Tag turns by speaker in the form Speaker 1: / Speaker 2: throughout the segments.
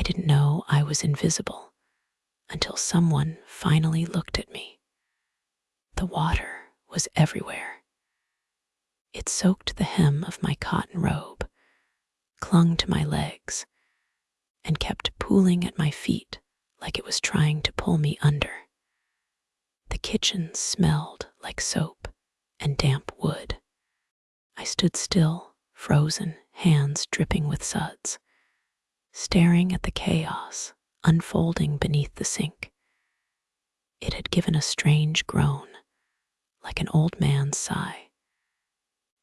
Speaker 1: didn't know I was invisible until someone finally looked at me. The water was everywhere. It soaked the hem of my cotton robe, clung to my legs, and kept pooling at my feet like it was trying to pull me under. The kitchen smelled like soap and damp wood. I stood still, frozen, hands dripping with suds, staring at the chaos unfolding beneath the sink. It had given a strange groan, like an old man's sigh,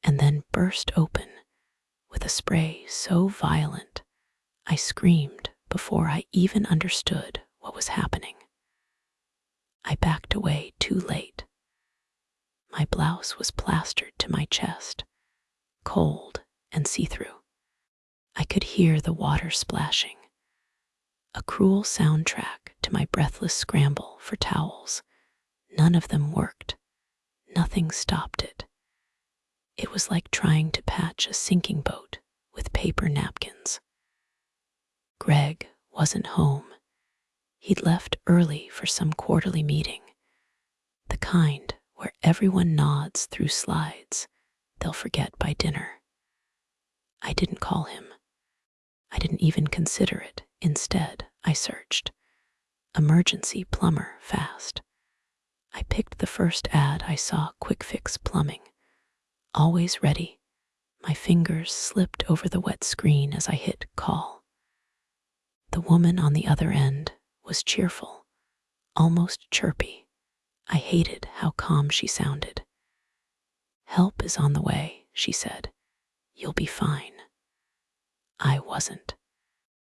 Speaker 1: and then burst open with a spray so violent I screamed before I even understood what was happening. I backed away too late. My blouse was plastered to my chest, cold and see-through. I could hear the water splashing, a cruel soundtrack to my breathless scramble for towels. None of them worked. Nothing stopped it. It was like trying to patch a sinking boat with paper napkins. Greg wasn't home. He'd left early for some quarterly meeting, the kind where everyone nods through slides they'll forget by dinner. I didn't call him. I didn't even consider it. Instead, I searched. Emergency plumber fast. I picked the first ad I saw, quick fix plumbing. Always ready. My fingers slipped over the wet screen as I hit call. The woman on the other end was cheerful, almost chirpy. I hated how calm she sounded. "Help is on the way," she said. "You'll be fine." I wasn't.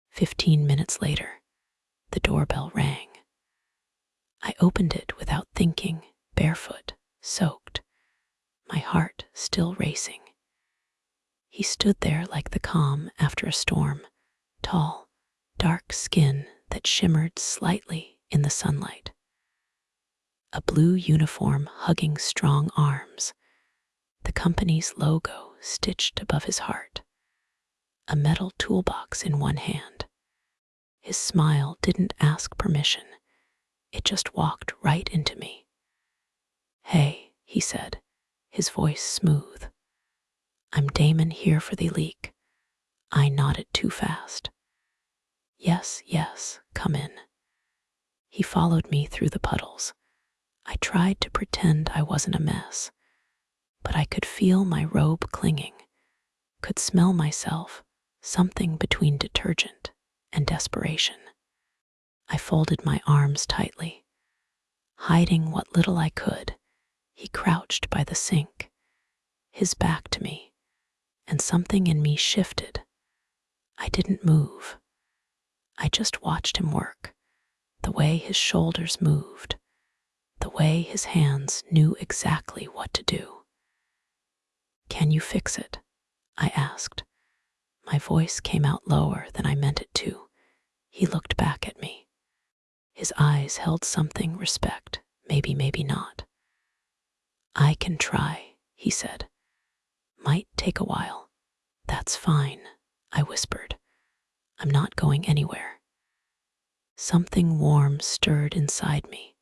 Speaker 1: 15 minutes later, the doorbell rang. I opened it without thinking, barefoot, soaked, my heart still racing. He stood there like the calm after a storm, tall, dark skin that shimmered slightly in the sunlight. A blue uniform hugging strong arms, the company's logo stitched above his heart, a metal toolbox in one hand. His smile didn't ask permission. It just walked right into me. "Hey," he said, his voice smooth. "I'm Damon here for the leak." I nodded too fast. Yes, come in." He followed me through the puddles. I tried to pretend I wasn't a mess, but I could feel my robe clinging, could smell myself, something between detergent and desperation. I folded my arms tightly. Hiding what little I could, he crouched by the sink, his back to me, and something in me shifted. I didn't move. I just watched him work, the way his shoulders moved, the way his hands knew exactly what to do. "Can you fix it?" I asked. My voice came out lower than I meant it to. He looked back at me. His eyes held something, respect, maybe not. "I can try," he said. "Might take a while." "That's fine," I whispered. "I'm not going anywhere." Something warm stirred inside me,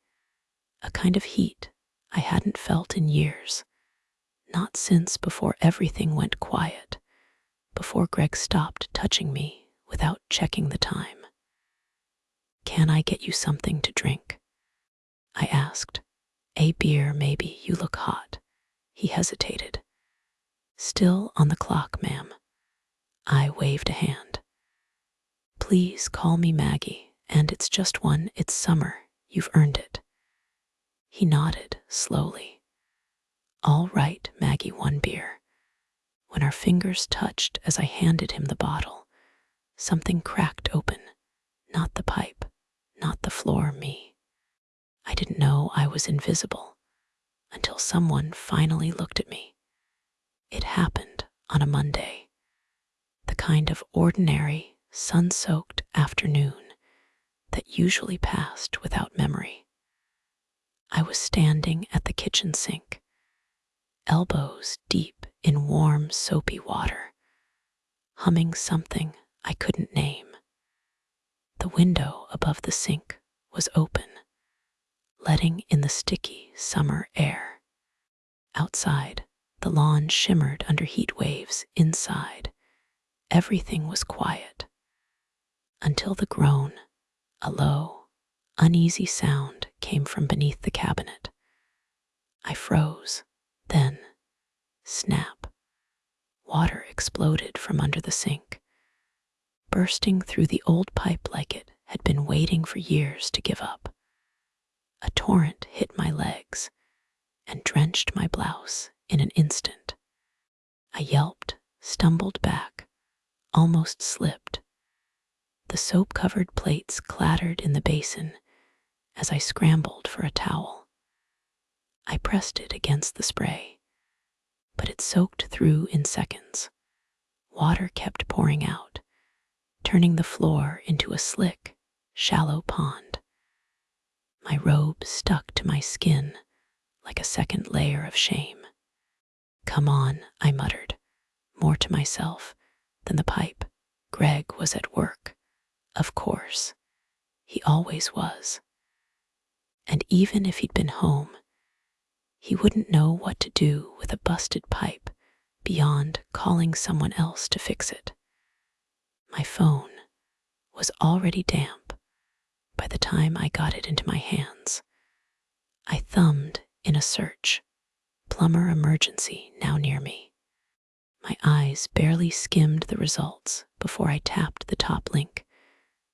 Speaker 1: a kind of heat I hadn't felt in years, not since before everything went quiet, before Greg stopped touching me without checking the time. "Can I get you something to drink?" I asked. "A beer, maybe. You look hot." He hesitated. "Still on the clock, ma'am." I waved a hand. "Please call me Maggie, and it's just one. It's summer. You've earned it." He nodded slowly. "All right, Maggie, one beer." When our fingers touched as I handed him the bottle, something cracked open. Not the pipe, not the floor, me. I didn't know I was invisible until someone finally looked at me. It happened on a Monday, the kind of ordinary, sun-soaked afternoon that usually passed without memory. I was standing at the kitchen sink, elbows deep in warm, soapy water, humming something I couldn't name. The window above the sink was open, letting in the sticky summer air. Outside, the lawn shimmered under heat waves. Inside, everything was quiet. Until the groan, a low, uneasy sound, came from beneath the cabinet. I froze. Then, snap, water exploded from under the sink, bursting through the old pipe like it had been waiting for years to give up. A torrent hit my legs and drenched my blouse in an instant. I yelped, stumbled back, almost slipped. The soap-covered plates clattered in the basin as I scrambled for a towel. I pressed it against the spray, but it soaked through in seconds. Water kept pouring out, turning the floor into a slick, shallow pond. My robe stuck to my skin like a second layer of shame. "Come on," I muttered, more to myself than the pipe. Greg was at work. Of course. He always was. And even if he'd been home, he wouldn't know what to do with a busted pipe beyond calling someone else to fix it. My phone was already damp by the time I got it into my hands. I thumbed in a search. Plumber emergency now near me. My eyes barely skimmed the results before I tapped the top link.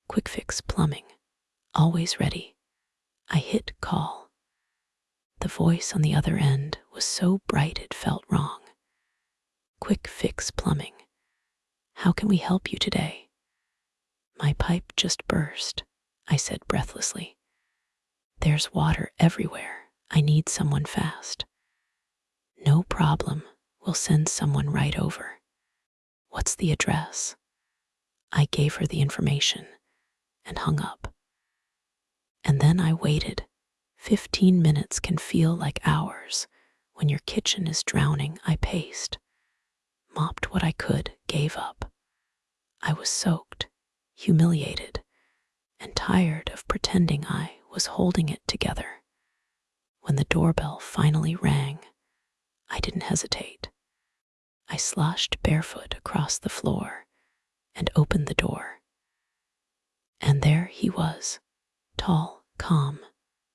Speaker 1: Quick fix plumbing. Always ready. I hit call. The voice on the other end was so bright it felt wrong. "Quick fix plumbing. How can we help you today?" "My pipe just burst," I said breathlessly. "There's water everywhere. I need someone fast." "No problem. We'll send someone right over." "What's the address?" I gave her the information and hung up. And then I waited. 15 minutes can feel like hours when your kitchen is drowning. I paced, mopped what I could, gave up. I was soaked, humiliated, and tired of pretending I was holding it together. When the doorbell finally rang, I didn't hesitate. I sloshed barefoot across the floor and opened the door. And there he was, tall, calm,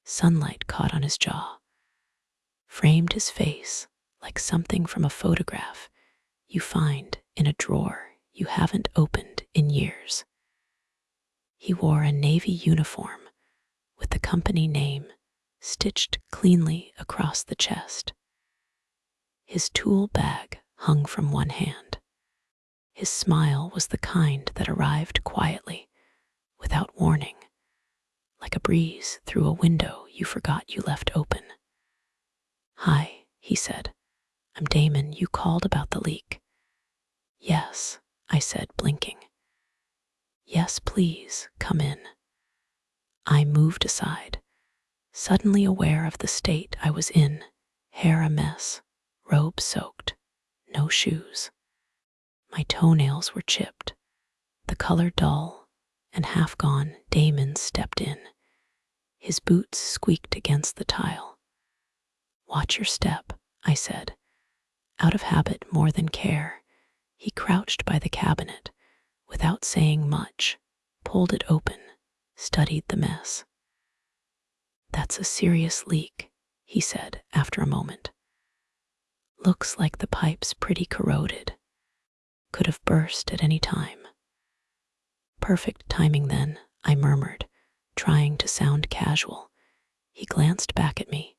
Speaker 1: sunlight caught on his jaw, framed his face like something from a photograph you find in a drawer you haven't opened in years. He wore a navy uniform with the company name stitched cleanly across the chest. His tool bag hung from one hand. His smile was the kind that arrived quietly, without warning, like a breeze through a window you forgot you left open. "Hi," he said. "I'm Damon. You called about the leak." "Yes," I said, blinking. "Yes, please, come in." I moved aside, suddenly aware of the state I was in. Hair a mess, robe soaked, no shoes. My toenails were chipped, the color dull and half gone. Damon stepped in. His boots squeaked against the tile. "Watch your step," I said, out of habit more than care. He crouched by the cabinet, without saying much, pulled it open, studied the mess. "That's a serious leak," he said after a moment. "Looks like the pipe's pretty corroded. Could have burst at any time." "Perfect timing then," I murmured, trying to sound casual. He glanced back at me,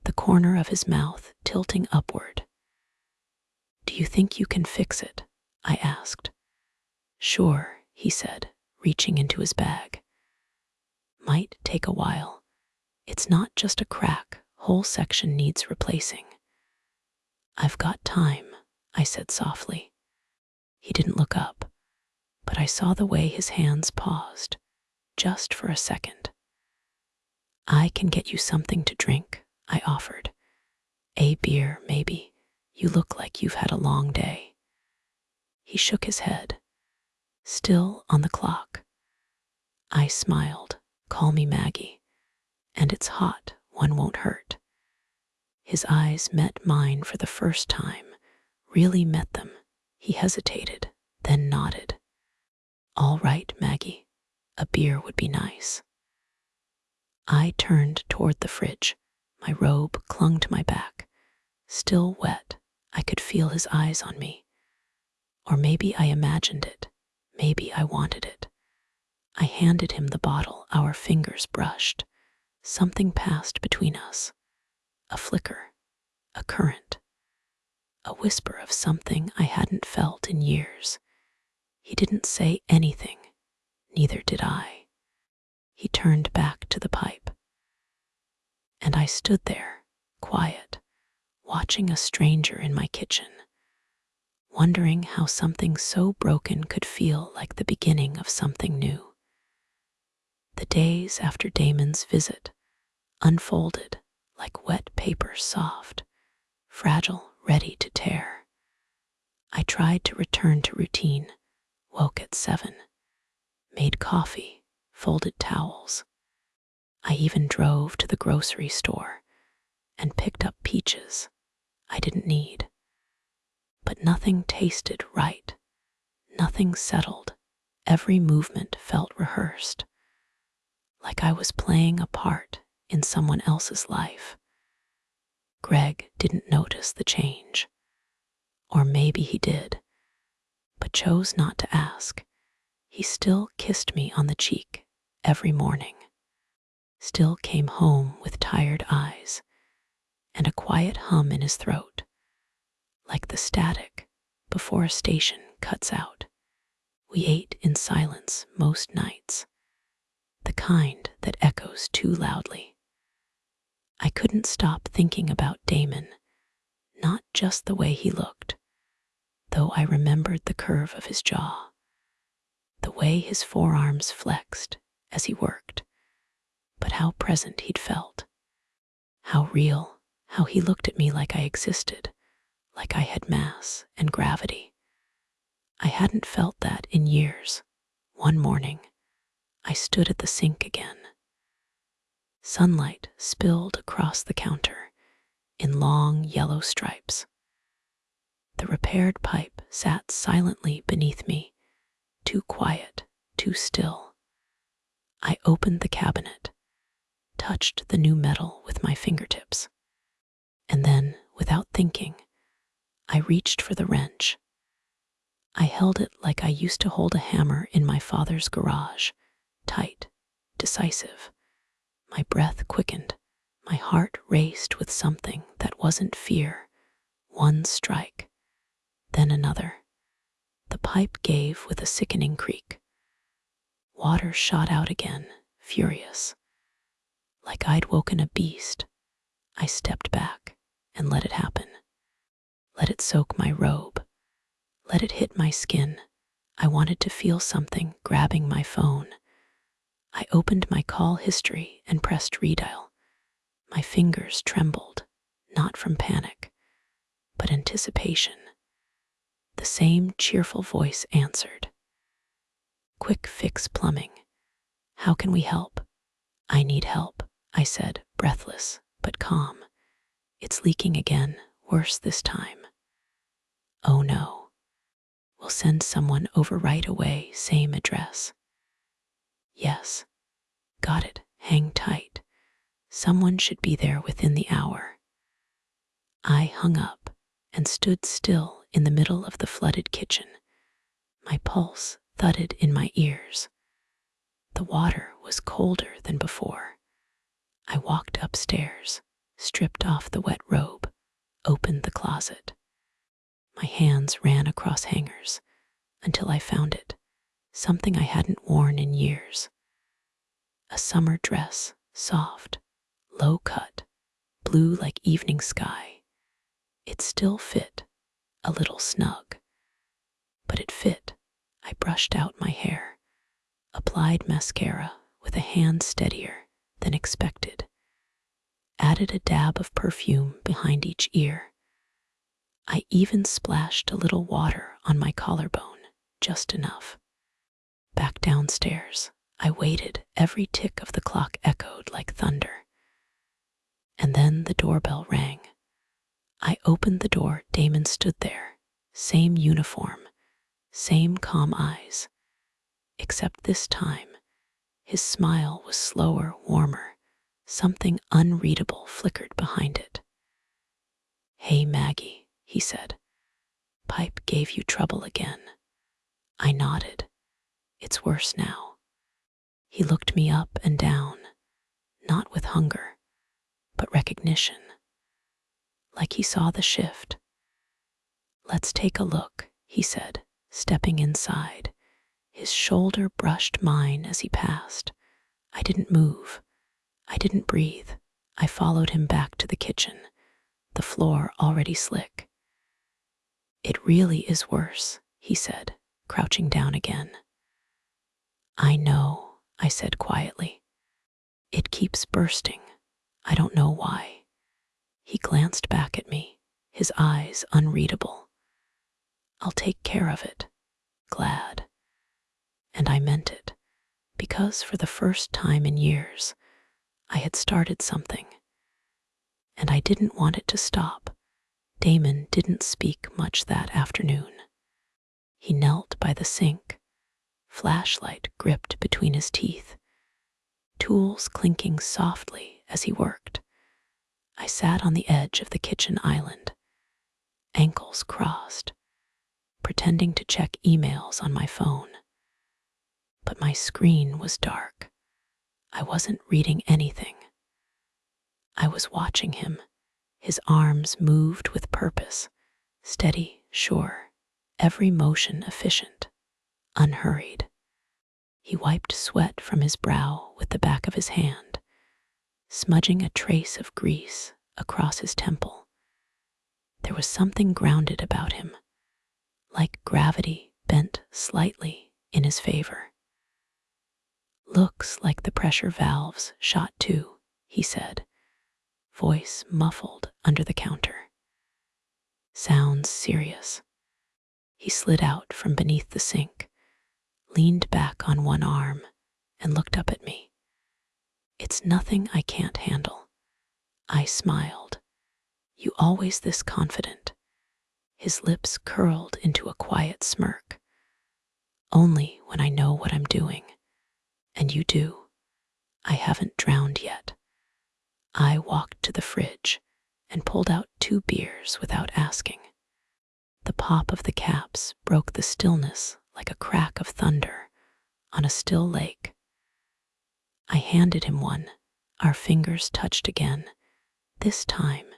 Speaker 1: the corner of his mouth tilting upward. "Do you think you can fix it?" I asked. "Sure," he said, reaching into his bag. "Might take a while. It's not just a crack, whole section needs replacing." "I've got time," I said softly. He didn't look up, but I saw the way his hands paused, just for a second. "I can get you something to drink," I offered. "A beer, maybe. You look like you've had a long day." He shook his head. "Still on the clock." smiled. Call me Maggie. And it's hot, one won't hurt. His eyes met mine for the first time, really met them. He hesitated, then nodded. All right, Maggie, a beer would be nice. I turned toward the fridge. My robe clung to my back. Still wet, I could feel his eyes on me. Or maybe I imagined it. Maybe I wanted it. I handed him the bottle. Our fingers brushed. Something passed between us. A flicker, a current, a whisper of something I hadn't felt in years. He didn't say anything, neither did I. He turned back to the pipe. And I stood there, quiet, watching a stranger in my kitchen, wondering how something so broken could feel like the beginning of something new. The days after Damon's visit unfolded like wet paper, soft, fragile, ready to tear. I tried to return to routine, woke at 7, made coffee, folded towels. I even drove to the grocery store and picked up peaches I didn't need. But nothing tasted right. Nothing settled. Every movement felt rehearsed, like I was playing a part in someone else's life. Greg didn't notice the change. Or maybe he did, but chose not to ask. He still kissed me on the cheek every morning, still came home with tired eyes and a quiet hum in his throat, like the static before a station cuts out. We ate in silence most nights, the kind that echoes too loudly. I couldn't stop thinking about Damon, not just the way he looked, though I remembered the curve of his jaw, the way his forearms flexed as he worked, but how present he'd felt, how real, how he looked at me like I existed, like I had mass and gravity. I hadn't felt that in years. One morning, I stood at the sink again. Sunlight spilled across the counter in long yellow stripes. The repaired pipe sat silently beneath me, too quiet, too still. I opened the cabinet, touched the new metal with my fingertips, and then, without thinking, I reached for the wrench. I held it like I used to hold a hammer in my father's garage, tight, decisive. My breath quickened, my heart raced with something that wasn't fear. One strike, then another. The pipe gave with a sickening creak. Water shot out again, furious. Like I'd woken a beast, I stepped back and let it happen. Let it soak my robe. Let it hit my skin. I wanted to feel something grabbing my phone. I opened my call history and pressed redial. My fingers trembled, not from panic, but anticipation. The same cheerful voice answered. Quick Fix Plumbing. How can we help? I need help, I said, breathless but calm. It's leaking again, worse this time. Oh no. We'll send someone over right away, same address. Yes. Got it, hang tight. Someone should be there within the hour. I hung up and stood still in the middle of the flooded kitchen. My pulse thudded in my ears. The water was colder than before. I walked upstairs, stripped off the wet robe, opened the closet. My hands ran across hangers until I found it, something I hadn't worn in years. A summer dress, soft, low cut, blue like evening sky. It still fit, a little snug. But it fit. I brushed out my hair, applied mascara with a hand steadier than expected, added a dab of perfume behind each ear. I even splashed a little water on my collarbone, just enough. Back downstairs, I waited. Every tick of the clock echoed like thunder. And then the doorbell rang. I opened the door. Damon stood there. Same uniform, same calm eyes. Except this time, his smile was slower, warmer. Something unreadable flickered behind it. "Hey, Maggie," he said. "Pipe gave you trouble again." I nodded. "It's worse now." He looked me up and down, not with hunger, but recognition. Like he saw the shift. "Let's take a look," he said, stepping inside. His shoulder brushed mine as he passed. I didn't move. I didn't breathe. I followed him back to the kitchen, the floor already slick. "It really is worse," he said, crouching down again. "I know," I said quietly. "It keeps bursting. I don't know why." He glanced back at me, his eyes unreadable. "I'll take care of it. Glad." And I meant it, because for the first time in years, I had started something. And I didn't want it to stop. Damon didn't speak much that afternoon. He knelt by the sink, flashlight gripped between his teeth, tools clinking softly as he worked. I sat on the edge of the kitchen island, ankles crossed, pretending to check emails on my phone. But my screen was dark. I wasn't reading anything. I was watching him. His arms moved with purpose, steady, sure, every motion efficient, unhurried. He wiped sweat from his brow with the back of his hand, smudging a trace of grease across his temple. There was something grounded about him, like gravity bent slightly in his favor. "Looks like the pressure valves shot too," he said, voice muffled under the counter. "Sounds serious." He slid out from beneath the sink, leaned back on one arm, and looked up at me. "It's nothing I can't handle." I smiled. "You always this confident." His lips curled into a quiet smirk. "Only when I know what I'm doing. And you do. I haven't drowned yet." I walked to the fridge and pulled out 2 beers without asking. The pop of the caps broke the stillness like a crack of thunder on a still lake. I handed him one. Our fingers touched again. This time,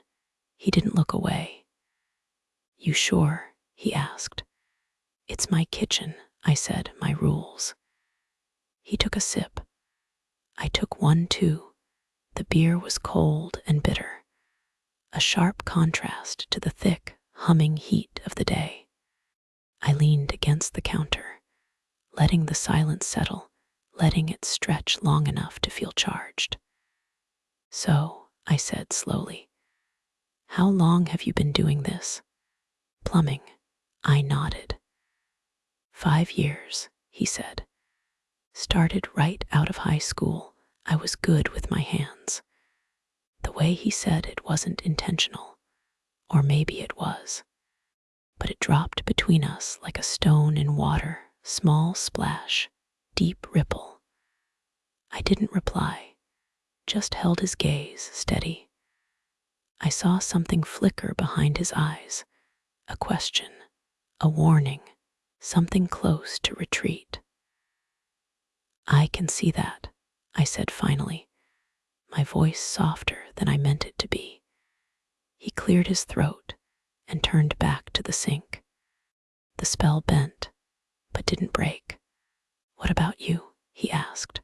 Speaker 1: he didn't look away. "You sure?" he asked. "It's my kitchen," I said, "my rules." He took a sip. I took one too. The beer was cold and bitter, a sharp contrast to the thick, humming heat of the day. I leaned against the counter, letting the silence settle, letting it stretch long enough to feel charged. "So," I said slowly, "how long have you been doing this?" "Plumbing." I nodded. 5 years, he said. "Started right out of high school. I was good with my hands." The way he said it wasn't intentional, or maybe it was, but it dropped between us like a stone in water, small splash, deep ripple. I didn't reply, just held his gaze steady. I saw something flicker behind his eyes, a question, a warning, something close to retreat. "I can see that," I said finally, my voice softer than I meant it to be. He cleared his throat and turned back to the sink. The spell bent, but didn't break. "What about you?" he asked.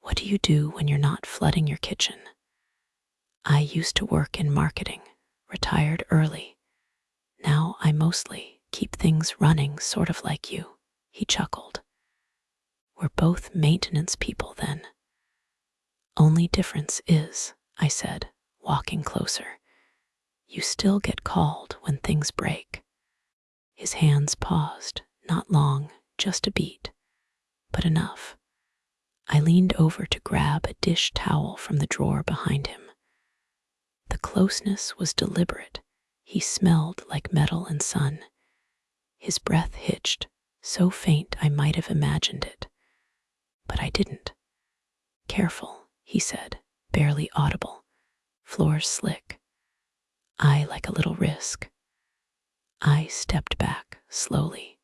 Speaker 1: "What do you do when you're not flooding your kitchen?" "I used to work in marketing, retired early. Now I mostly keep things running, sort of like you." He chuckled. "We're both maintenance people then." "Only difference is," I said, walking closer, "you still get called when things break." His hands paused, not long, just a beat, but enough. leaned over to grab a dish towel from the drawer behind him. The closeness was deliberate. He smelled like metal and sun. His breath hitched, so faint I might have imagined it. But I didn't. "Careful," he said, barely audible. "Floor's slick. I like a little risk." I stepped back slowly.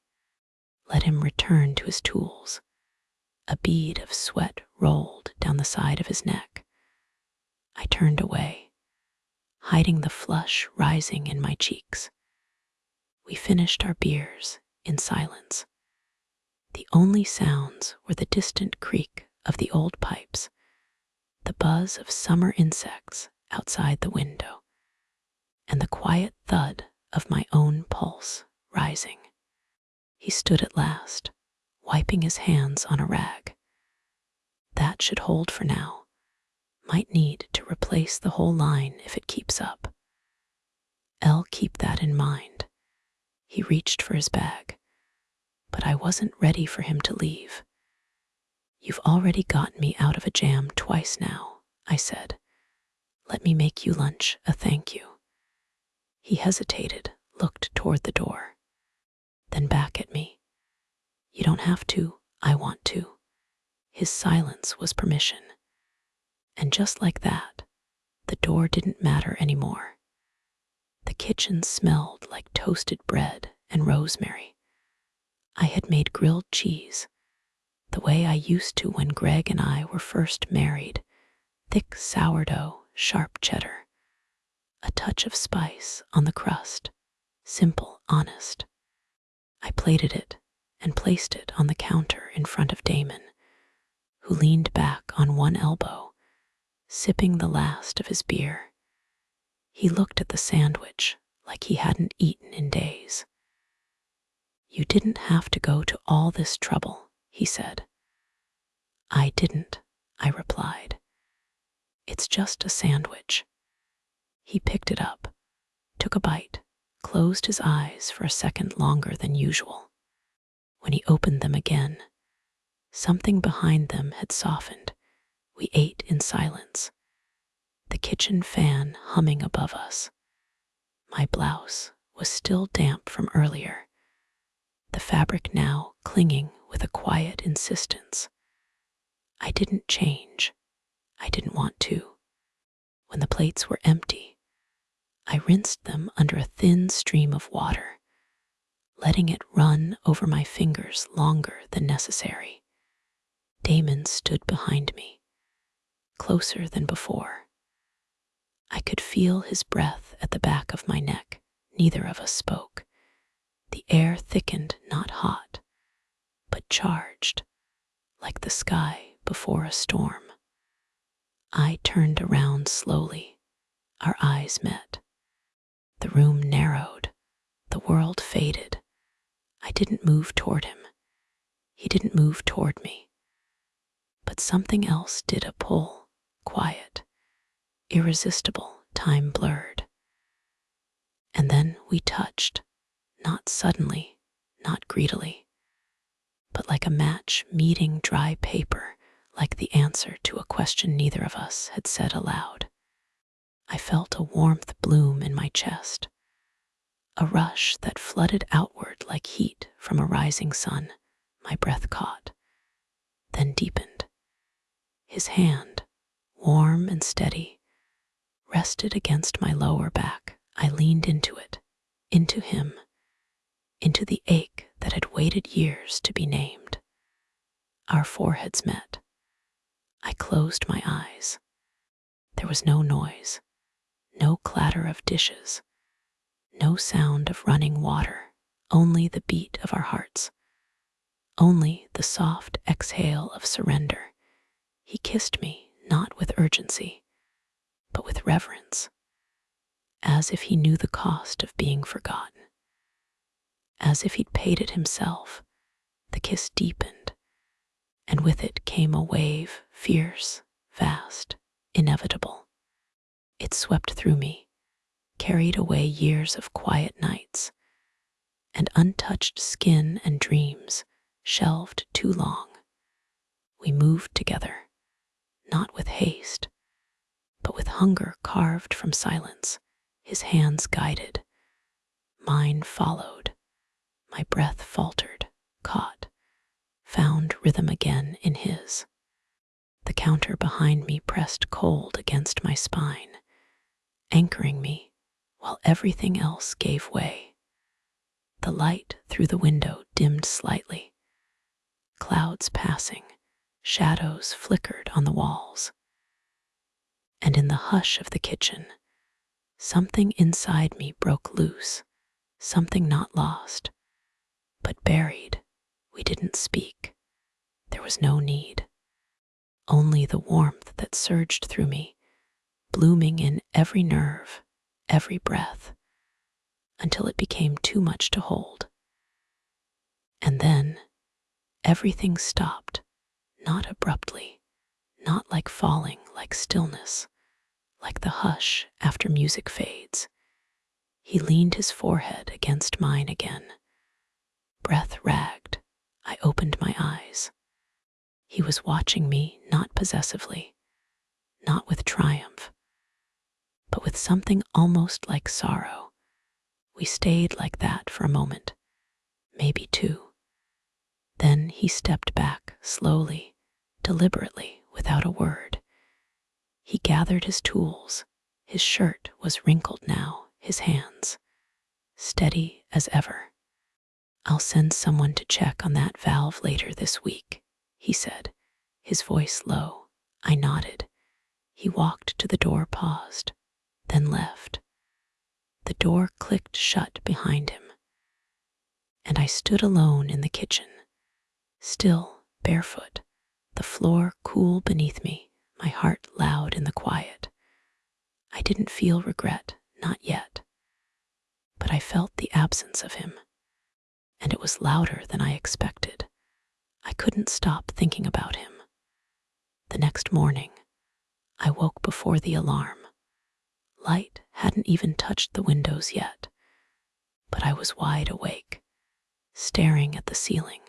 Speaker 1: Let him return to his tools. A bead of sweat rolled down the side of his neck. I turned away, hiding the flush rising in my cheeks. We finished our beers in silence. The only sounds were the distant creak of the old pipes, the buzz of summer insects outside the window, and the quiet thud of my own pulse rising. He stood at last, wiping his hands on a rag. "That should hold for now. Might need to replace the whole line if it keeps up." "I'll keep that in mind." He reached for his bag, but I wasn't ready for him to leave. "You've already gotten me out of a jam twice now," I said. "Let me make you lunch, a thank you." He hesitated, looked toward the door, then back at me. "You don't have to, I want to." His silence was permission. And just like that, the door didn't matter anymore. The kitchen smelled like toasted bread and rosemary. I had made grilled cheese, the way I used to when Greg and I were first married. Thick sourdough, sharp cheddar. A touch of spice on the crust. Simple, honest. I plated it and placed it on the counter in front of Damon, who leaned back on one elbow, sipping the last of his beer. He looked at the sandwich like he hadn't eaten in days. "You didn't have to go to all this trouble," he said. "I didn't," I replied. "It's just a sandwich." He picked it up, took a bite, closed his eyes for a second longer than usual. When he opened them again, something behind them had softened. We ate in silence, the kitchen fan humming above us. My blouse was still damp from earlier, the fabric now clinging with a quiet insistence. I didn't change. I didn't want to. When the plates were empty, I rinsed them under a thin stream of water, letting it run over my fingers longer than necessary. Damon stood behind me, closer than before. I could feel his breath at the back of my neck. Neither of us spoke. The air thickened, not hot, but charged, like the sky before a storm. I turned around slowly. Our eyes met. The room narrowed. The world faded. I didn't move toward him. He didn't move toward me. But something else did, a pull, quiet, irresistible, time blurred. And then we touched, not suddenly, not greedily, but like a match meeting dry paper, like the answer to a question neither of us had said aloud. I felt a warmth bloom in my chest, a rush that flooded outward like heat from a rising sun. My breath caught, then deepened. His hand, warm and steady, rested against my lower back. I leaned into it, into him, into the ache that had waited years to be named. Our foreheads met. I closed my eyes. There was no noise, no clatter of dishes, no sound of running water, only the beat of our hearts, only the soft exhale of surrender. He kissed me, not with urgency, but with reverence, as if he knew the cost of being forgotten, as if he'd paid it himself. The kiss deepened, and with it came a wave, fierce, vast, inevitable. It swept through me, carried away years of quiet nights, and untouched skin and dreams shelved too long. We moved together, not with haste, but with hunger carved from silence. His hands guided, mine followed. My breath faltered, caught, found rhythm again in his. The counter behind me pressed cold against my spine, anchoring me while everything else gave way. The light through the window dimmed slightly. Clouds passing, shadows flickered on the walls. And in the hush of the kitchen, something inside me broke loose, something not lost, but buried. We didn't speak. There was no need. Only the warmth that surged through me, blooming in every nerve, every breath, until it became too much to hold. And then everything stopped, not abruptly, not like falling, like stillness, like the hush after music fades. He leaned his forehead against mine again. Breath ragged. I opened my eyes. He was watching me, not possessively, not with triumph, but with something almost like sorrow. We stayed like that for a moment, maybe two. Then he stepped back, slowly, deliberately, without a word. He gathered his tools. His shirt was wrinkled now, his hands steady as ever. "I'll send someone to check on that valve later this week," he said, his voice low. I nodded. He walked to the door, paused, then left. The door clicked shut behind him, and I stood alone in the kitchen, still, barefoot, the floor cool beneath me, my heart loud in the quiet. I didn't feel regret, not yet, but I felt the absence of him, and it was louder than I expected. I couldn't stop thinking about him. The next morning, I woke before the alarm. Light hadn't even touched the windows yet, but I was wide awake, staring at the ceiling,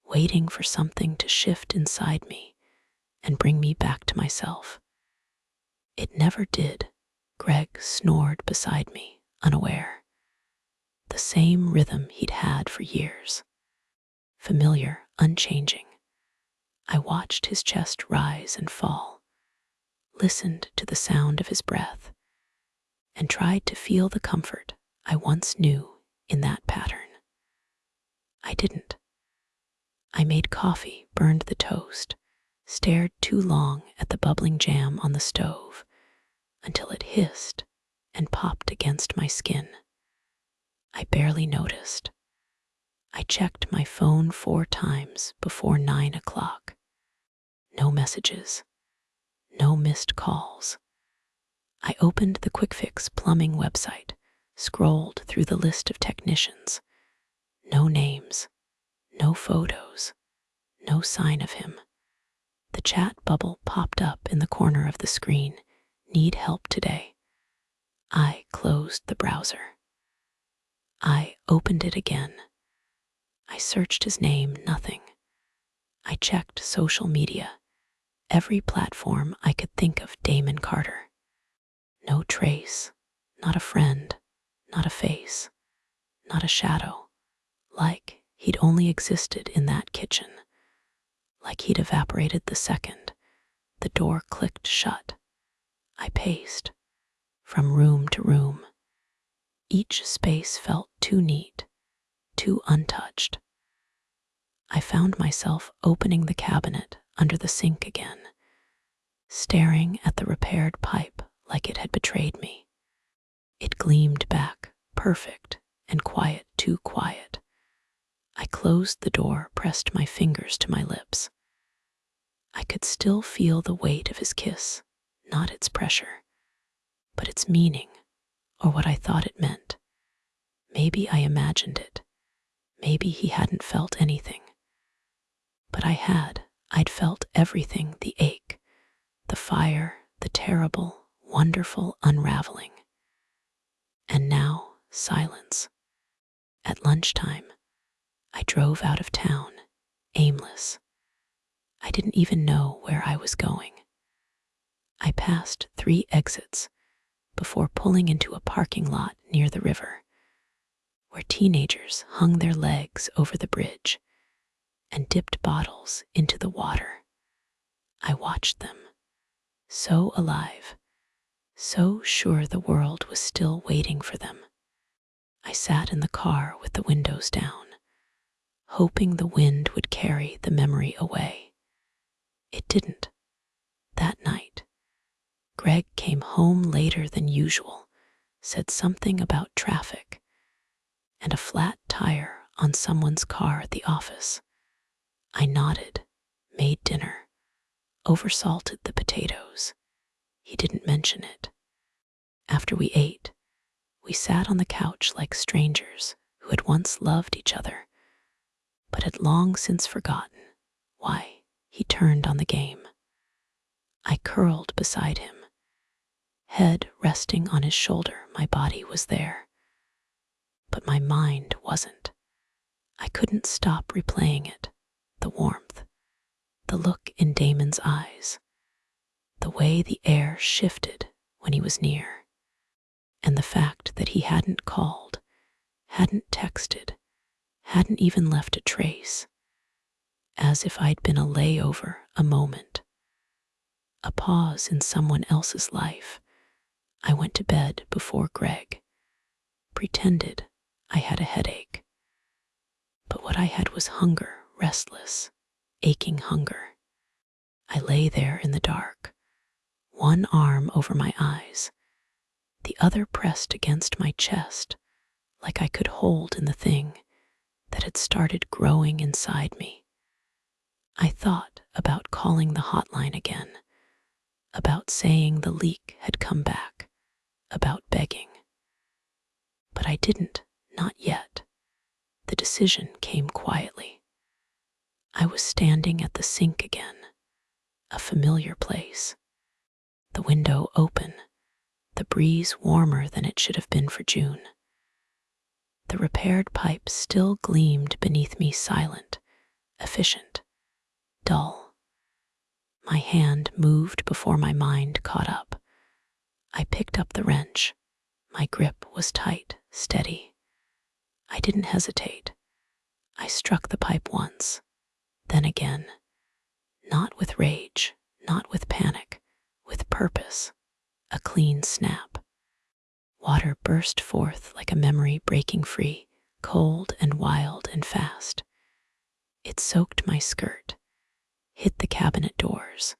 Speaker 1: waiting for something to shift inside me and bring me back to myself. It never did. Greg snored beside me, unaware. The same rhythm he'd had for years. Familiar, unchanging. I watched his chest rise and fall, listened to the sound of his breath, and tried to feel the comfort I once knew in that pattern. I didn't. I made coffee, burned the toast, stared too long at the bubbling jam on the stove until it hissed and popped against my skin. I barely noticed. I checked my phone 4 times before 9 o'clock. No messages, no missed calls. I opened the Quick Fix plumbing website, scrolled through the list of technicians. No names, no photos, no sign of him. The chat bubble popped up in the corner of the screen. Need help today. I closed the browser. I opened it again. I searched his name, nothing. I checked social media, every platform I could think of. Damon Carter. No trace, not a friend, not a face, not a shadow. Like he'd only existed in that kitchen. Like he'd evaporated the second the door clicked shut. I paced from room to room. Each space felt too neat, too untouched. I found myself opening the cabinet under the sink again, staring at the repaired pipe like it had betrayed me. It gleamed back, perfect and quiet, too quiet. I closed the door, pressed my fingers to my lips. I could still feel the weight of his kiss, not its pressure, but its meaning, or what I thought it meant. Maybe I imagined it. Maybe he hadn't felt anything. But I had. I'd felt everything, the ache, the fire, the terrible, wonderful unraveling. And now, silence. At lunchtime, I drove out of town, aimless. I didn't even know where I was going. I passed 3 exits before pulling into a parking lot near the river, where teenagers hung their legs over the bridge and dipped bottles into the water. I watched them, so alive, so sure the world was still waiting for them. I sat in the car with the windows down, hoping the wind would carry the memory away. It didn't. That night, Greg came home later than usual, said something about traffic and a flat tire on someone's car at the office. I nodded, made dinner, oversalted the potatoes. He didn't mention it. After we ate, we sat on the couch like strangers who had once loved each other, but had long since forgotten why he turned on the game. I curled beside him, head resting on his shoulder. My body was there, but my mind wasn't. I couldn't stop replaying it. The warmth, the look in Damon's eyes, the way the air shifted when he was near, and the fact that he hadn't called, hadn't texted, hadn't even left a trace, as if I'd been a layover, a moment, a pause in someone else's life. I went to bed before Greg, pretended I had a headache. But what I had was hunger, restless, aching hunger. I lay there in the dark, one arm over my eyes, the other pressed against my chest, like I could hold in the thing that had started growing inside me. I thought about calling the hotline again, about saying the leak had come back, about begging. But I didn't, not yet. The decision came quietly. I was standing at the sink again, a familiar place. The window open, the breeze warmer than it should have been for June. The repaired pipe still gleamed beneath me, silent, efficient, dull. My hand moved before my mind caught up. I picked up the wrench. My grip was tight, steady. I didn't hesitate. I struck the pipe once, then again. Not with rage, not with panic, with purpose. A clean snap. Water burst forth like a memory breaking free, cold and wild and fast. It soaked my skirt, hit the cabinet doors,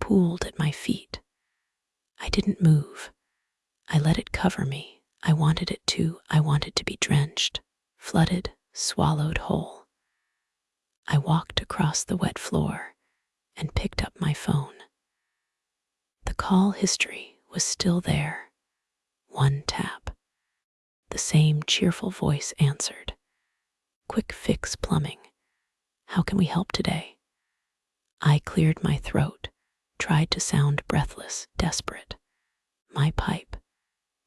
Speaker 1: pooled at my feet. I didn't move. I let it cover me. I wanted it to. I wanted to be drenched, flooded, swallowed whole. I walked across the wet floor and picked up my phone. The call history was still there. One tap. The same cheerful voice answered. Quick Fix Plumbing. How can we help today? I cleared my throat, tried to sound breathless, desperate. My pipe.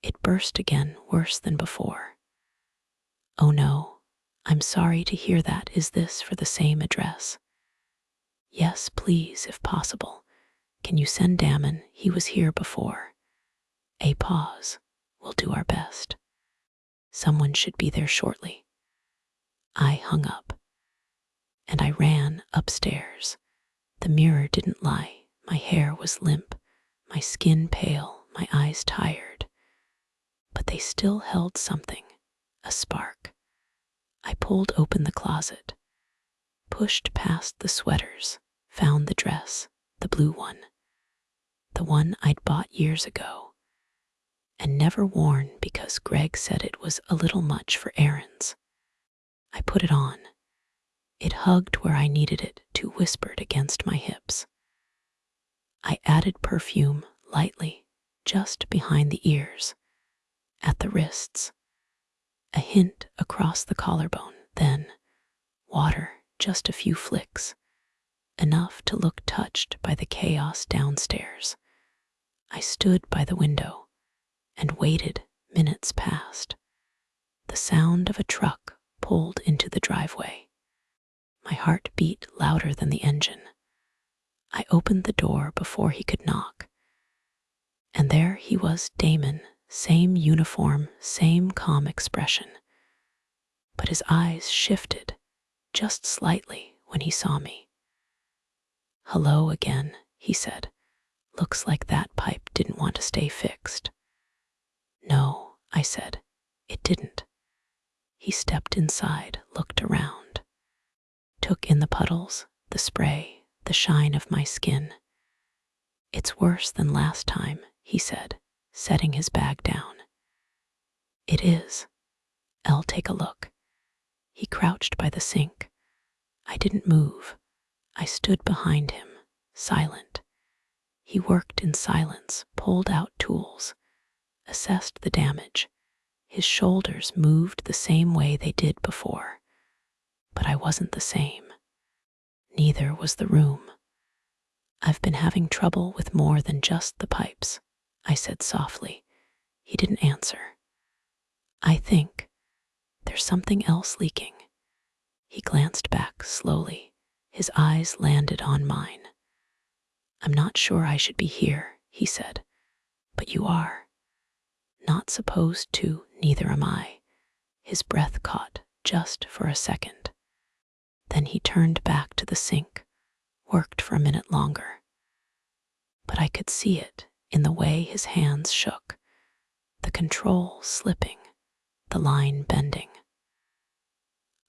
Speaker 1: It burst again, worse than before. Oh no, I'm sorry to hear that. Is this for the same address? Yes, please, if possible. Can you send Damon? He was here before. A pause. We'll do our best. Someone should be there shortly. I hung up, and I ran upstairs. The mirror didn't lie. My hair was limp, my skin pale, my eyes tired. But they still held something, a spark. I pulled open the closet, pushed past the sweaters, found the dress, the blue one, the one I'd bought years ago, and never worn because Greg said it was a little much for errands. I put it on. It hugged where I needed it to, whispered against my hips. I added perfume lightly, just behind the ears, at the wrists, a hint across the collarbone, then water, just a few flicks, enough to look touched by the chaos downstairs. I stood by the window and waited. Minutes passed. The sound of a truck pulled into the driveway. My heart beat louder than the engine. I opened the door before he could knock, and there he was, Damon, same uniform, same calm expression. But his eyes shifted just slightly when he saw me. "Hello again," he said. "Looks like that pipe didn't want to stay fixed." "No," I said, "it didn't." He stepped inside, looked around, took in the puddles, the spray, the shine of my skin. "It's worse than last time," he said, setting his bag down. "It is. I'll take a look." He crouched by the sink. I didn't move. I stood behind him, silent. He worked in silence, pulled out tools, assessed the damage. His shoulders moved the same way they did before, but I wasn't the same. Neither was the room. "I've been having trouble with more than just the pipes," I said softly. He didn't answer. "I think there's something else leaking." He glanced back slowly. His eyes landed on mine. "I'm not sure I should be here," he said, "but you are." "Not supposed to, neither am I." His breath caught just for a second. Then he turned back to the sink, worked for a minute longer. But I could see it in the way his hands shook, the control slipping, the line bending.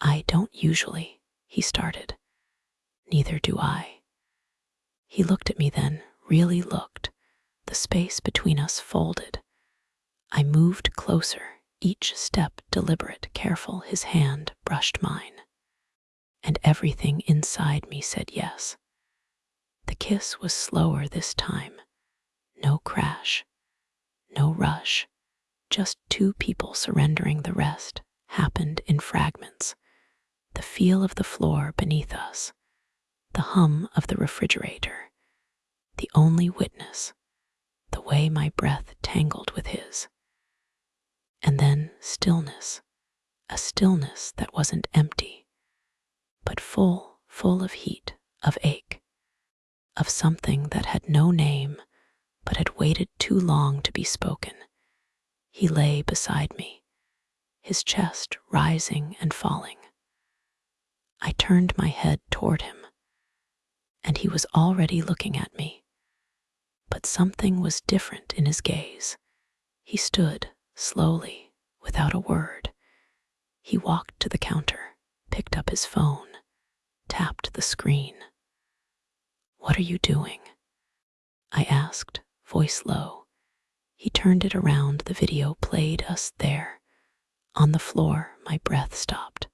Speaker 1: "I don't usually," he started. "Neither do I." He looked at me then, really looked. The space between us folded. I moved closer, each step deliberate, careful. His hand brushed mine, and everything inside me said yes. The kiss was slower this time. No crash, no rush, just two people surrendering. The rest happened in fragments. The feel of the floor beneath us, the hum of the refrigerator, the only witness, the way my breath tangled with his. And then stillness, a stillness that wasn't empty, but full of heat, of ache, of something that had no name, but had waited too long to be spoken. He lay beside me, his chest rising and falling. I turned my head toward him, and he was already looking at me. But something was different in his gaze. He stood slowly, without a word. He walked to the counter, picked up his phone, tapped the screen. "What are you doing?" I asked, voice low. He turned it around. The video played us there. On the floor, my breath stopped.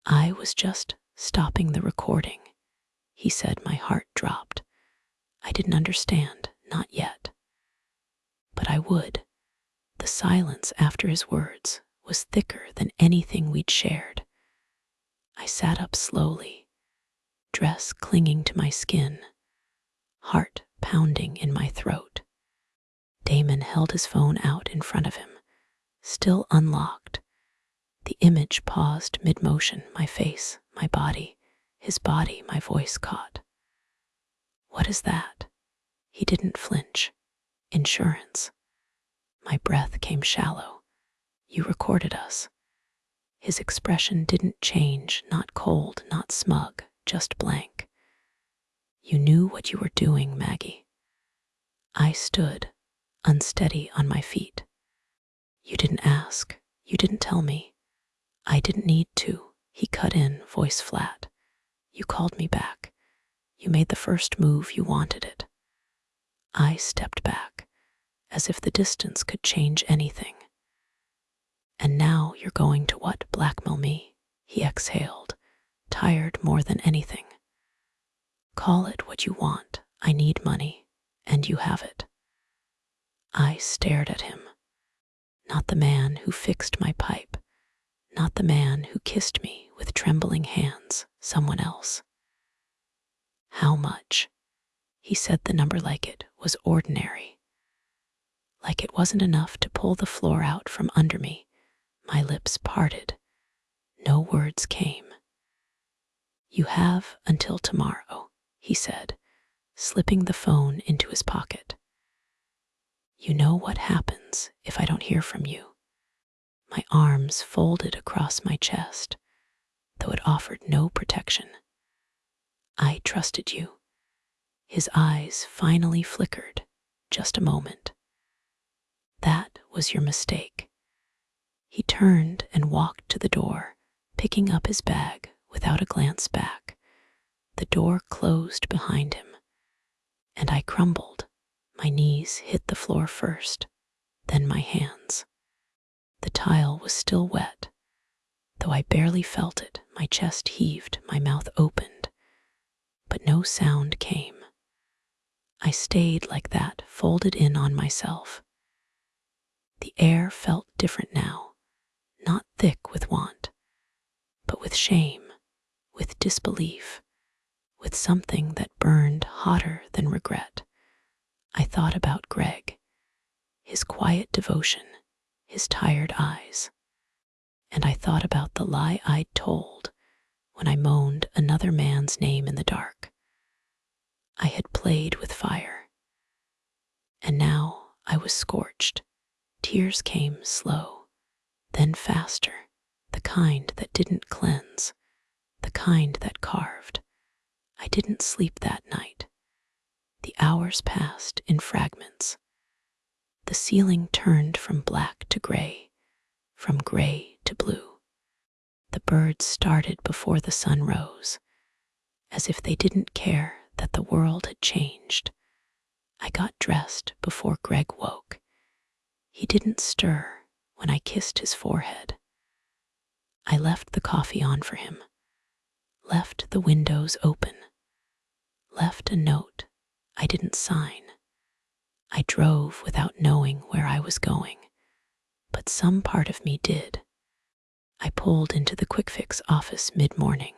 Speaker 1: "I was just stopping the recording," he said. My heart dropped. I didn't understand, not yet. But I would. The silence after his words was thicker than anything we'd shared. I sat up slowly, dress clinging to my skin, heart pounding in my throat. Damon held his phone out in front of him, still unlocked. The image paused mid-motion, my face, my body, his body. My voice caught. "What is that?" He didn't flinch. "Insurance." My breath came shallow. "You recorded us." His expression didn't change, not cold, not smug, just blank. "You knew what you were doing, Maggie." I stood, unsteady on my feet. "You didn't ask. You didn't tell me." "I didn't need to," he cut in, voice flat. "You called me back. You made the first move. You wanted it." I stepped back, as if the distance could change anything. "And now you're going to what, blackmail me?" He exhaled, tired more than anything. "Call it what you want. I need money, and you have it." I stared at him. Not the man who fixed my pipe, not the man who kissed me with trembling hands, someone else. "How much?" He said the number like it was ordinary, like it wasn't enough to pull the floor out from under me. My lips parted. No words came. "You have until tomorrow," he said, slipping the phone into his pocket. You know what happens if I don't hear from you. My arms folded across my chest, though it offered no protection. I trusted you. His eyes finally flickered, just a moment. That was your mistake. He turned and walked to the door, picking up his bag without a glance back. The door closed behind him, and I crumbled. My knees hit the floor first, then my hands. The tile was still wet. Though I barely felt it, my chest heaved, my mouth opened, but no sound came. I stayed like that, folded in on myself. The air felt different now, not thick with want, but with shame, with disbelief, with something that burned hotter than regret. I thought about Greg, his quiet devotion, his tired eyes. And I thought about the lie I'd told when I moaned another man's name in the dark. I had played with fire, and now I was scorched. Tears came slow, then faster, the kind that didn't cleanse, the kind that carved. I didn't sleep that night. The hours passed in fragments. The ceiling turned from black to gray, from gray to blue. The birds started before the sun rose, as if they didn't care that the world had changed. I got dressed before Greg woke. He didn't stir when I kissed his forehead. I left the coffee on for him, left the windows open, left a note I didn't sign. I drove without knowing where I was going, but some part of me did. I pulled into the Quick Fix office mid-morning,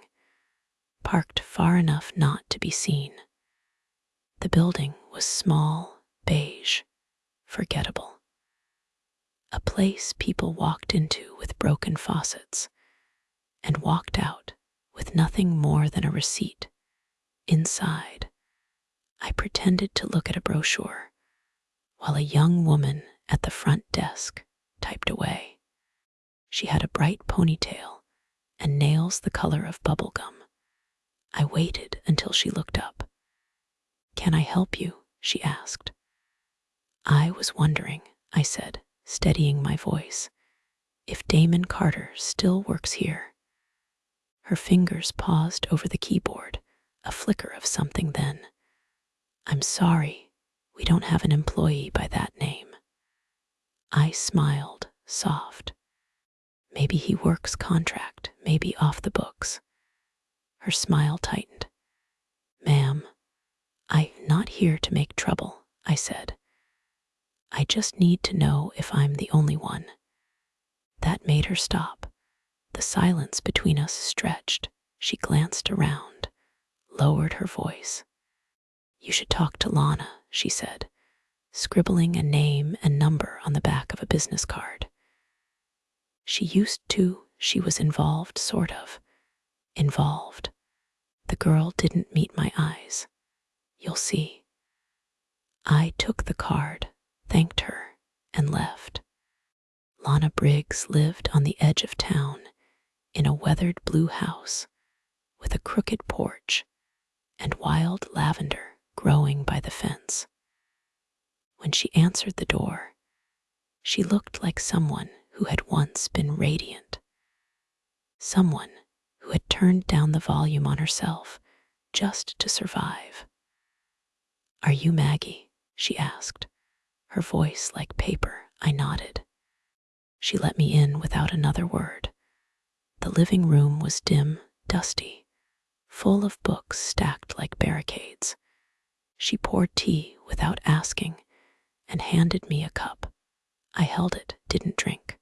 Speaker 1: parked far enough not to be seen. The building was small, beige, forgettable. A place people walked into with broken faucets and walked out with nothing more than a receipt. Inside, I pretended to look at a brochure while a young woman at the front desk typed away. She had a bright ponytail and nails the color of bubble gum. I waited until she looked up. "Can I help you?" she asked. "I was wondering," I said, steadying my voice, "if Damon Carter still works here." Her fingers paused over the keyboard, a flicker of something then. "I'm sorry, we don't have an employee by that name." I smiled, soft. "Maybe he works contract, maybe off the books." Her smile tightened. "Ma'am, I'm not here to make trouble," I said. "I just need to know if I'm the only one." That made her stop. The silence between us stretched. She glanced around, lowered her voice. "You should talk to Lana," she said, scribbling a name and number on the back of a business card. "She used to, she was involved, sort of. Involved." The girl didn't meet my eyes. "You'll see." I took the card, thanked her, and left. Lana Briggs lived on the edge of town in a weathered blue house with a crooked porch and wild lavender growing by the fence. When she answered the door, she looked like someone who had once been radiant, someone who had turned down the volume on herself just to survive. "Are you Maggie?" she asked, her voice like paper. I nodded. She let me in without another word. The living room was dim, dusty, full of books stacked like barricades. She poured tea without asking and handed me a cup. I held it, didn't drink.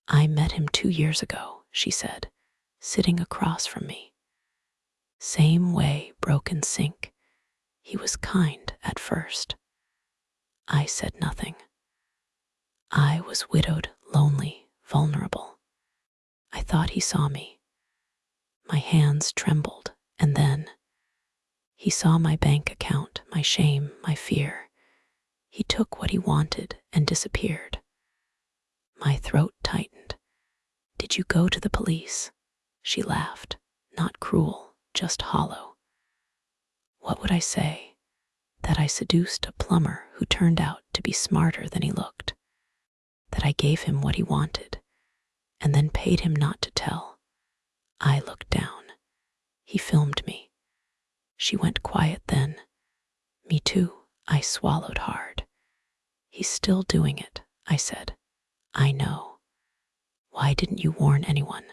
Speaker 1: "I met him 2 years ago," she said, sitting across from me. "Same way, broken sink. He was kind at first." I said nothing. I was widowed, lonely, vulnerable. I thought he saw me. My hands trembled, and then He saw my bank account, my shame, my fear. He took what he wanted and disappeared. My throat tightened. Did you go to the police? She laughed, not cruel, just hollow. What would I say? That I seduced a plumber who turned out to be smarter than he looked. That I gave him what he wanted, and then paid him not to tell. I looked down. He filmed me. She went quiet then. Me too, I swallowed hard. He's still doing it, I said. I know. Why didn't you warn anyone?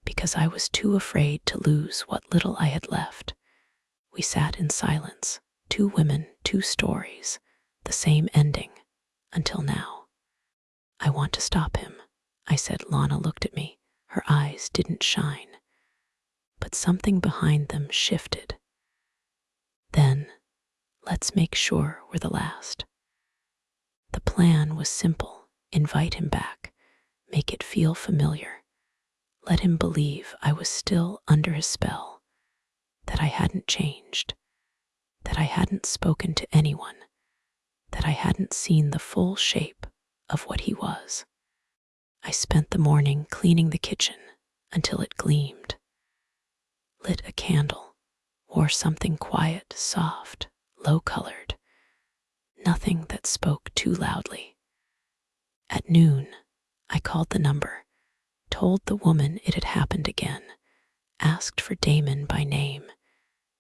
Speaker 1: Because I was too afraid to lose what little I had left. We sat in silence, 2 women, 2 stories, the same ending, until now. I want to stop him, I said. Lana looked at me. Her eyes didn't shine, but something behind them shifted. Then, let's make sure we're the last. The plan was simple. Invite him back, make it feel familiar. Let him believe I was still under his spell, that I hadn't changed, that I hadn't spoken to anyone, that I hadn't seen the full shape of what he was. I spent the morning cleaning the kitchen until it gleamed, lit a candle, wore something quiet, soft, low-colored, nothing that spoke too loudly. At noon, I called the number, told the woman it had happened again, asked for Damon by name.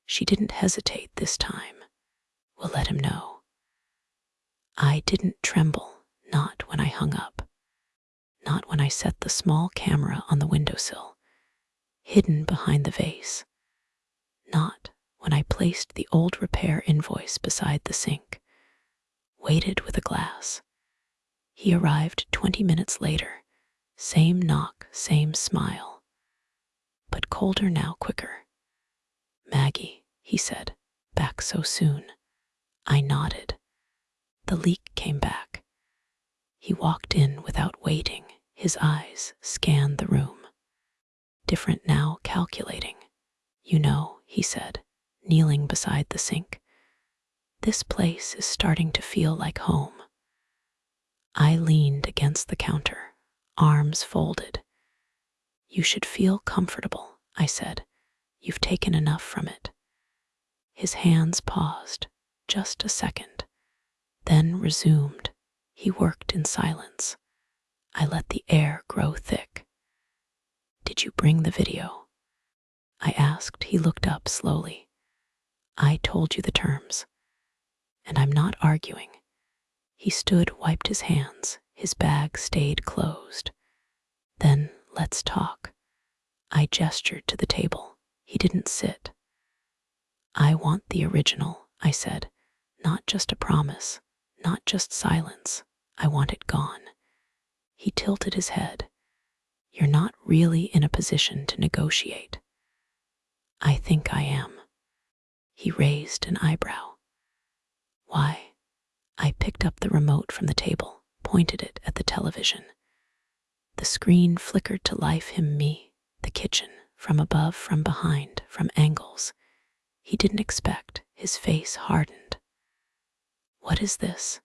Speaker 1: She didn't hesitate this time. We'll let him know. I didn't tremble, not when I hung up, not when I set the small camera on the windowsill, hidden behind the vase, not when I placed the old repair invoice beside the sink, waited with a glass. He arrived 20 minutes later, same knock, same smile, but colder now, quicker. Maggie, he said, back so soon. I nodded. The leak came back. He walked in without waiting. His eyes scanned the room. Different now, calculating. You know, he said, kneeling beside the sink. This place is starting to feel like home. I leaned against the counter, arms folded. You should feel comfortable, I said. You've taken enough from it. His hands paused, just a second, then resumed. He worked in silence. I let the air grow thick. Did you bring the video? I asked. He looked up slowly. I told you the terms, and I'm not arguing. He stood, wiped his hands. His bag stayed closed. Then, let's talk. I gestured to the table. He didn't sit. I want the original, I said. Not just a promise, not just silence. I want it gone. He tilted his head. You're not really in a position to negotiate. I think I am. He raised an eyebrow. Why? I picked up the remote from the table, pointed it at the television. The screen flickered to life. Him, me, the kitchen, from above, from behind, from angles he didn't expect. His face hardened. What is this?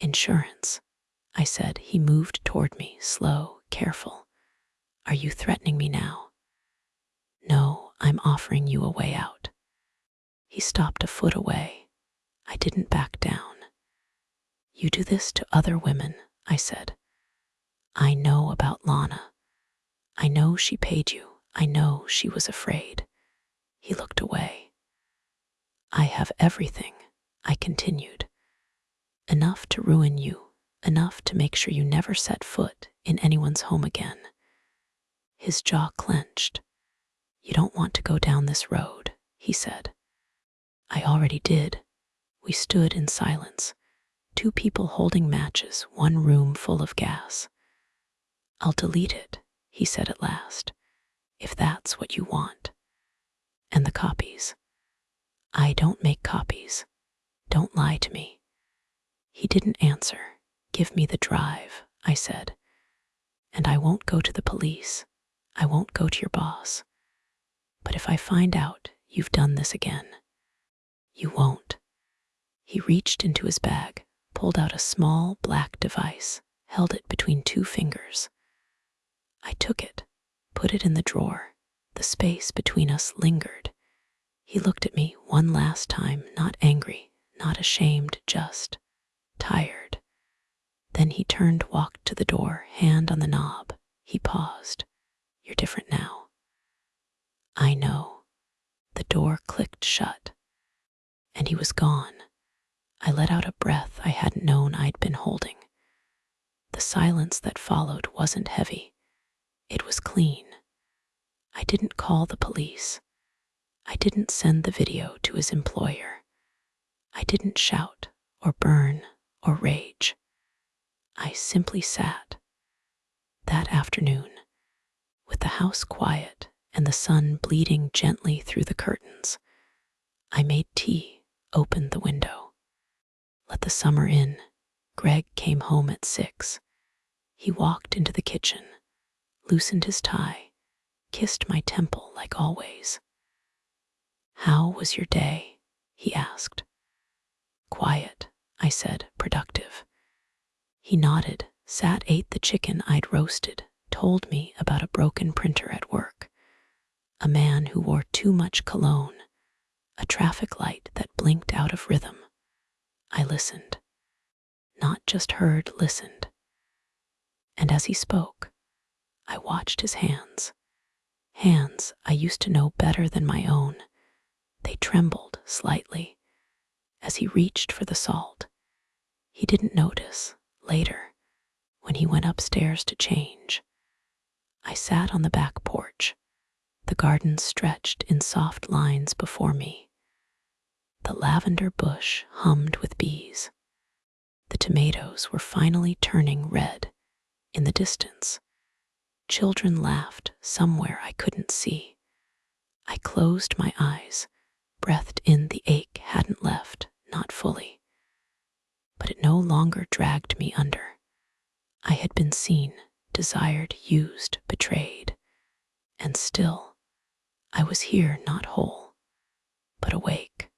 Speaker 1: Insurance, I said. He moved toward me, slow, careful. Are you threatening me now? No, I'm offering you a way out. He stopped a foot away. I didn't back down. You do this to other women, I said. I know about Lana. I know she paid you. I know she was afraid. He looked away. I have everything, I continued. Enough to ruin you, enough to make sure you never set foot in anyone's home again. His jaw clenched. You don't want to go down this road, he said. I already did. We stood in silence, 2 people holding matches, 1 room full of gas. I'll delete it, he said at last, if that's what you want. And the copies. I don't make copies. Don't lie to me. He didn't answer. Give me the drive, I said. And I won't go to the police. I won't go to your boss. But if I find out you've done this again, You won't. He reached into his bag, pulled out a small black device, held it between two fingers. I took it, put it in the drawer. The space between us lingered. He looked at me one last time, not angry, not ashamed, just tired. Then he turned, walked to the door, hand on the knob. He paused. You're different now. I know. The door clicked shut, and he was gone. I let out a breath I hadn't known I'd been holding. The silence that followed wasn't heavy. It was clean. I didn't call the police. I didn't send the video to his employer. I didn't shout or burn or rage. I simply sat. That afternoon, with the house quiet and the sun bleeding gently through the curtains, I made tea, opened the window, let the summer in. Greg came home at 6. He walked into the kitchen, loosened his tie, kissed my temple like always. How was your day? He asked. Quiet, I said, productive. He nodded, sat, ate the chicken I'd roasted, told me about a broken printer at work, a man who wore too much cologne, a traffic light that blinked out of rhythm. I listened. Not just heard, listened. And as he spoke, I watched his hands. Hands I used to know better than my own. They trembled slightly as he reached for the salt. He didn't notice. Later, when he went upstairs to change, I sat on the back porch. The garden stretched in soft lines before me. The lavender bush hummed with bees. The tomatoes were finally turning red. In the distance, children laughed somewhere I couldn't see. I closed my eyes, breathed in. The ache hadn't left, not fully. But it no longer dragged me under. I had been seen, desired, used, betrayed. And still, I was here, not whole, but awake.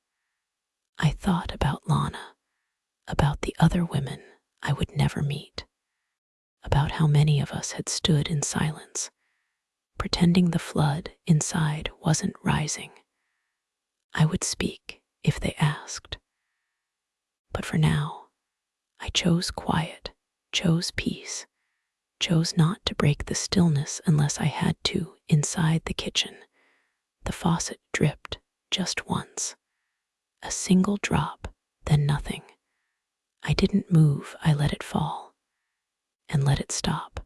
Speaker 1: I thought about Lana, about the other women I would never meet, about how many of us had stood in silence, pretending the flood inside wasn't rising. I would speak if they asked. But for now, I chose quiet, chose peace, chose not to break the stillness unless I had to. Inside the kitchen, the faucet dripped just once. A single drop, then nothing. I didn't move, I let it fall, and let it stop.